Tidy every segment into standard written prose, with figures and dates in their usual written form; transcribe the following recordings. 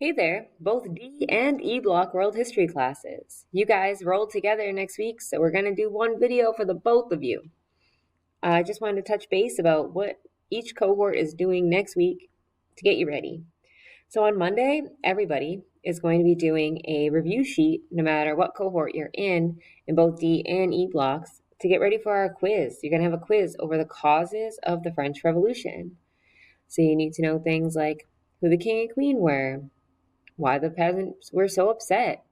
Hey there, both D and E Block World History classes. You guys rolled together next week, so we're going to do one video for the both of you. I just wanted to touch base about what each cohort is doing next week to get you ready. So on Monday, everybody is going to be doing a review sheet, no matter what cohort you're in both D and E blocks, to get ready for our quiz. You're going to have a quiz over the causes of the French Revolution. So you need to know things like who the king and queen were, why the peasants were so upset,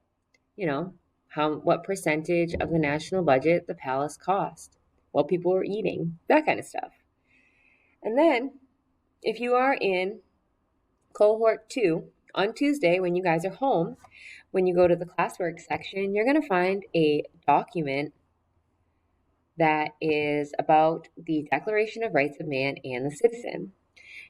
you know, what percentage of the national budget the palace cost, what people were eating, that kind of stuff. And then, if you are in cohort 2, on Tuesday when you guys are home, when you go to the classwork section, you're going to find a document that is about the Declaration of Rights of Man and the Citizen.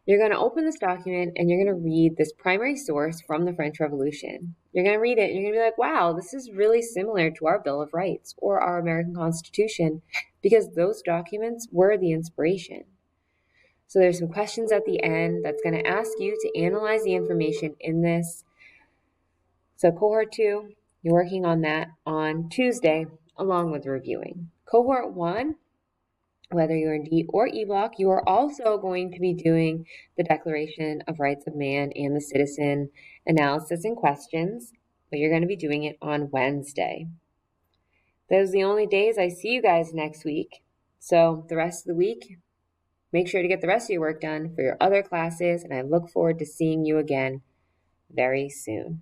You're going to open this document and you're going to read this primary source from the French Revolution. You're going to read it and you're going to be like, wow, this is really similar to our Bill of Rights or our American Constitution, because those documents were the inspiration. So there's some questions at the end that's going to ask you to analyze the information in this. So cohort 2, you're working on that on Tuesday along with reviewing. Cohort 1, whether you're in D or E block, you are also going to be doing the Declaration of Rights of Man and the Citizen analysis and questions, but you're going to be doing it on Wednesday. Those are the only days I see you guys next week. So the rest of the week, make sure to get the rest of your work done for your other classes, and I look forward to seeing you again very soon.